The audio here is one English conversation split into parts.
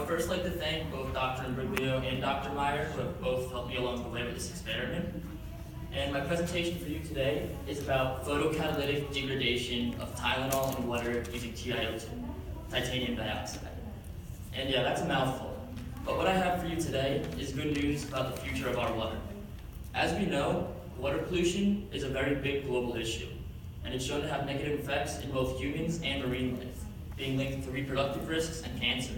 first like to thank both Dr. Imbruglia and Dr. Meyer, who have both helped me along the way with this experiment. And my presentation for you today is about photocatalytic degradation of Tylenol in water using TiO2, titanium dioxide. And yeah, that's a mouthful. But what I have for you today is good news about the future of our water. As we know, water pollution is a very big global issue, and it's shown to have negative effects in both humans and marine life, being linked to reproductive risks and cancer.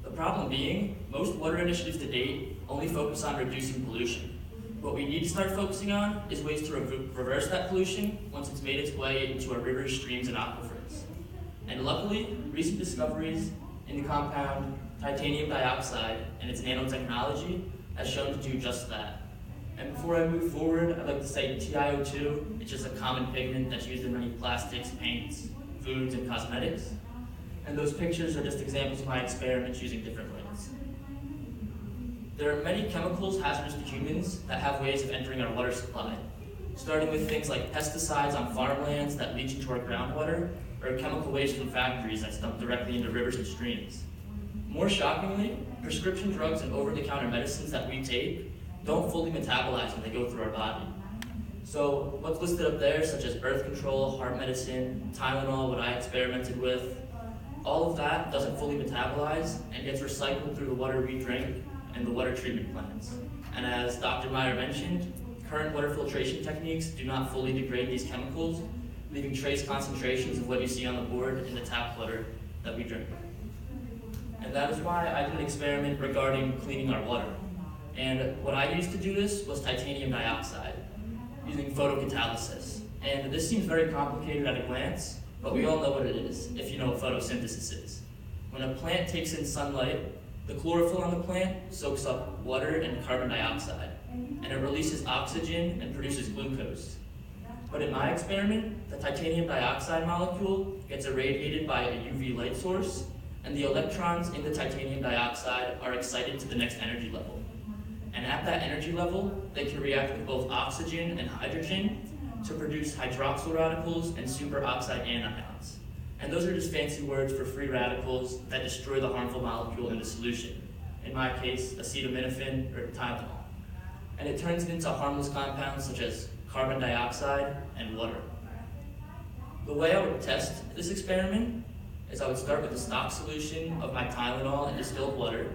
The problem being, most water initiatives to date only focus on reducing pollution. What we need to start focusing on is ways to reverse that pollution once it's made its way into our rivers, streams, and aquifers. And luckily, recent discoveries in the compound titanium dioxide and its nanotechnology has shown to do just that. And before I move forward, I'd like to say TiO2 is just a common pigment that's used in many plastics, paints, foods, and cosmetics. And those pictures are just examples of my experiments using different lights. There are many chemicals hazardous to humans that have ways of entering our water supply, starting with things like pesticides on farmlands that leach into our groundwater, or chemical waste from factories that's dumped directly into rivers and streams. More shockingly, prescription drugs and over-the-counter medicines that we take don't fully metabolize when they go through our body. So what's listed up there, such as birth control, heart medicine, Tylenol, what I experimented with, all of that doesn't fully metabolize and gets recycled through the water we drink and the water treatment plants. And as Dr. Meyer mentioned, current water filtration techniques do not fully degrade these chemicals, leaving trace concentrations of what you see on the board in the tap water that we drink. And that is why I did an experiment regarding cleaning our water. And what I used to do this was titanium dioxide, using photocatalysis. And this seems very complicated at a glance, but we all know what it is, if you know what photosynthesis is. When a plant takes in sunlight, the chlorophyll on the plant soaks up water and carbon dioxide, and it releases oxygen and produces glucose. But in my experiment, the titanium dioxide molecule gets irradiated by a UV light source, and the electrons in the titanium dioxide are excited to the next energy level. And at that energy level, they can react with both oxygen and hydrogen to produce hydroxyl radicals and superoxide anions. And those are just fancy words for free radicals that destroy the harmful molecule in the solution. In my case, acetaminophen or Tylenol. And it turns it into harmless compounds such as carbon dioxide and water. The way I would test this experiment is I would start with a stock solution of my Tylenol in distilled water.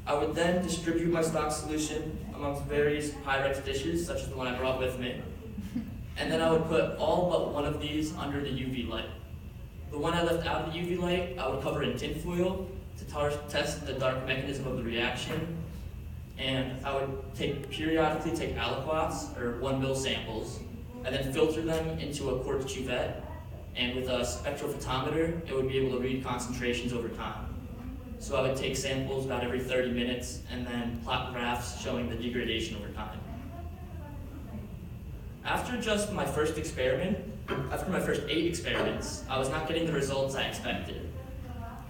I would then distribute my stock solution amongst various Pyrex dishes, such as the one I brought with me. And then I would put all but one of these under the UV light. The one I left out of the UV light, I would cover in tinfoil to test the dark mechanism of the reaction. And I would periodically take aliquots, or 1 ml samples, and then filter them into a quartz cuvette. And with a spectrophotometer, it would be able to read concentrations over time. So I would take samples about every 30 minutes and then plot graphs showing the degradation over time. After just my first experiment, after my first 8 experiments, I was not getting the results I expected.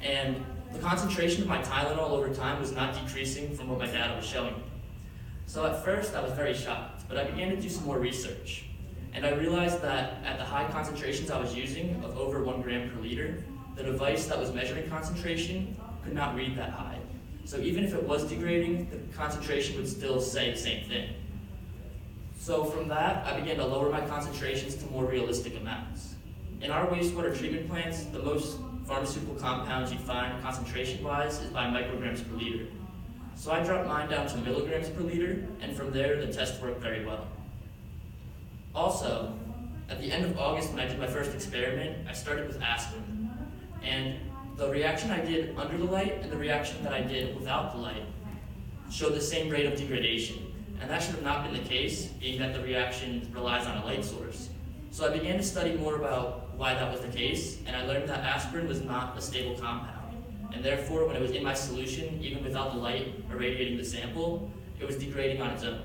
And the concentration of my Tylenol over time was not decreasing from what my data was showing me. So at first, I was very shocked, but I began to do some more research. And I realized that at the high concentrations I was using, of over 1 gram per liter, the device that was measuring concentration could not read that high. So even if it was degrading, the concentration would still say the same thing. So from that, I began to lower my concentrations to more realistic amounts. In our wastewater treatment plants, the most pharmaceutical compounds you find concentration-wise is by micrograms per liter. So I dropped mine down to milligrams per liter, and from there, the test worked very well. Also, at the end of August when I did my first experiment, I started with aspirin. And the reaction I did under the light and the reaction that I did without the light showed the same rate of degradation. And that should have not been the case, being that the reaction relies on a light source. So I began to study more about why that was the case, and I learned that aspirin was not a stable compound. And therefore, when it was in my solution, even without the light irradiating the sample, it was degrading on its own.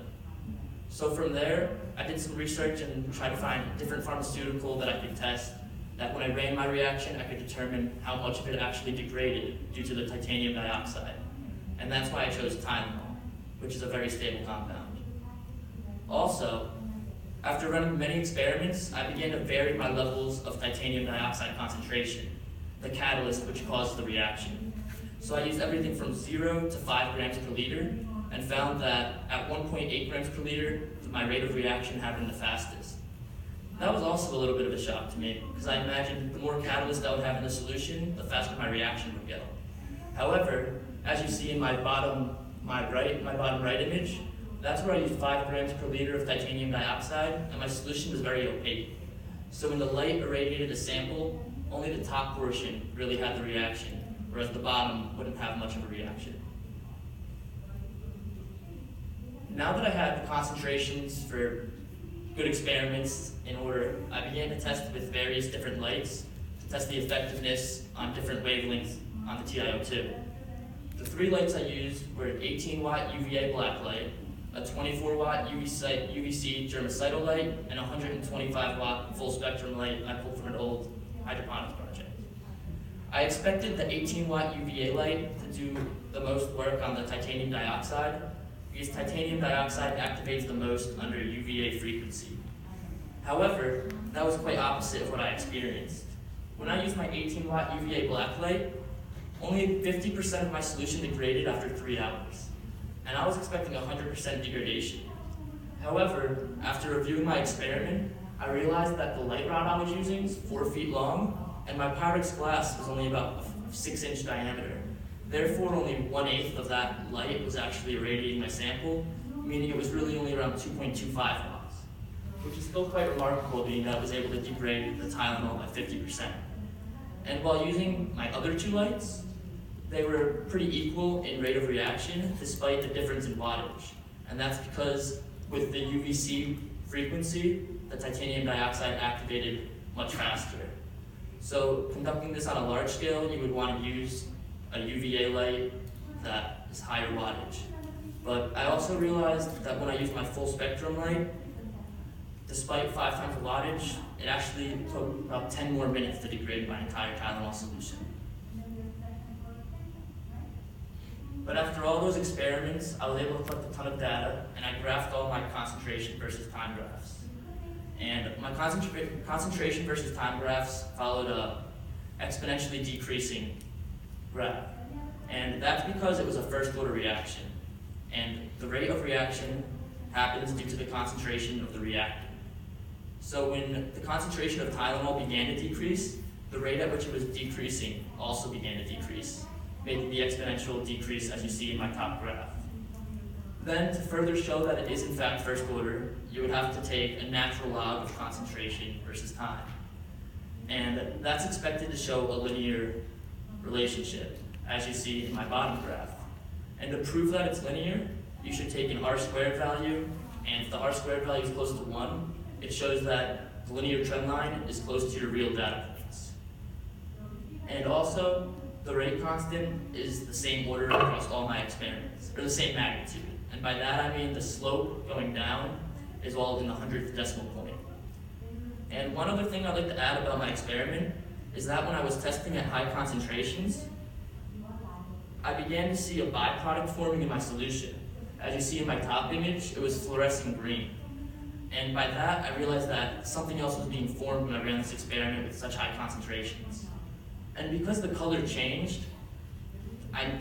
So from there, I did some research and tried to find a different pharmaceutical that I could test, that when I ran my reaction, I could determine how much of it actually degraded due to the titanium dioxide. And that's why I chose Tylenol, which is a very stable compound. Also, after running many experiments, I began to vary my levels of titanium dioxide concentration, the catalyst which caused the reaction. So I used everything from 0 to 5 grams per liter and found that at 1.8 grams per liter, my rate of reaction happened the fastest. That was also a little bit of a shock to me because I imagined the more catalyst I would have in the solution, the faster my reaction would go. However, as you see in my bottom right image, that's where I used 5 grams per liter of titanium dioxide, and my solution was very opaque. So when the light irradiated the sample, only the top portion really had the reaction, whereas the bottom wouldn't have much of a reaction. Now that I had the concentrations for good experiments in order, I began to test with various different lights to test the effectiveness on different wavelengths on the TiO2. The 3 lights I used were an 18-watt UVA black light, a 24-watt UVC germicidal light, and a 125-watt full-spectrum light I pulled from an old hydroponics project. I expected the 18-watt UVA light to do the most work on the titanium dioxide because titanium dioxide activates the most under UVA frequency. However, that was quite opposite of what I experienced. When I used my 18-watt UVA black light, only 50% of my solution degraded after 3 hours, and I was expecting 100% degradation. However, after reviewing my experiment, I realized that the light rod I was using is 4 feet long, and my Pyrex glass was only about a 6-inch diameter. Therefore, only 1/8 of that light was actually irradiating my sample, meaning it was really only around 2.25 watts, which is still quite remarkable being that I was able to degrade the Tylenol by 50%. And while using my other 2 lights, they were pretty equal in rate of reaction despite the difference in wattage. And that's because with the UVC frequency, the titanium dioxide activated much faster. So conducting this on a large scale, you would want to use a UVA light that is higher wattage. But I also realized that when I used my full spectrum light, despite 5 times the wattage, it actually took about 10 more minutes to degrade my entire Tylenol solution. But after all those experiments, I was able to collect a ton of data, and I graphed all my concentration versus time graphs. And my concentration versus time graphs followed a exponentially decreasing graph. And that's because it was a first order reaction. And the rate of reaction happens due to the concentration of the reactant. So when the concentration of Tylenol began to decrease, the rate at which it was decreasing also began to decrease, making the exponential decrease as you see in my top graph. Then, to further show that it is in fact first order, you would have to take a natural log of concentration versus time. And that's expected to show a linear relationship, as you see in my bottom graph. And to prove that it's linear, you should take an R-squared value, and if the R-squared value is close to 1, it shows that the linear trend line is close to your real data points. And also, the rate constant is the same order across all my experiments, or the same magnitude. And by that I mean the slope going down is all in the 100th decimal point. And one other thing I'd like to add about my experiment is that when I was testing at high concentrations, I began to see a byproduct forming in my solution. As you see in my top image, it was fluorescent green. And by that, I realized that something else was being formed when I ran this experiment with such high concentrations. And because the color changed, I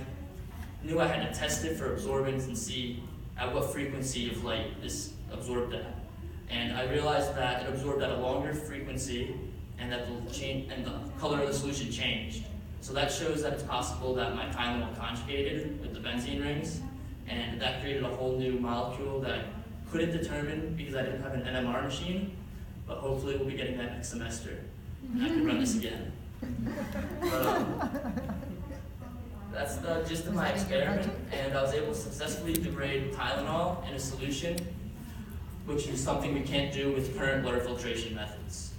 knew I had to test it for absorbance and see at what frequency of light this absorbed at. And I realized that it absorbed at a longer frequency and that the color of the solution changed. So that shows that it's possible that my Tylenol conjugated with the benzene rings, and that created a whole new molecule that I couldn't determine because I didn't have an NMR machine, but hopefully we'll be getting that next semester, and I can run this again. That's the gist of my experiment, and I was able to successfully degrade Tylenol in a solution, which is something we can't do with current water filtration methods.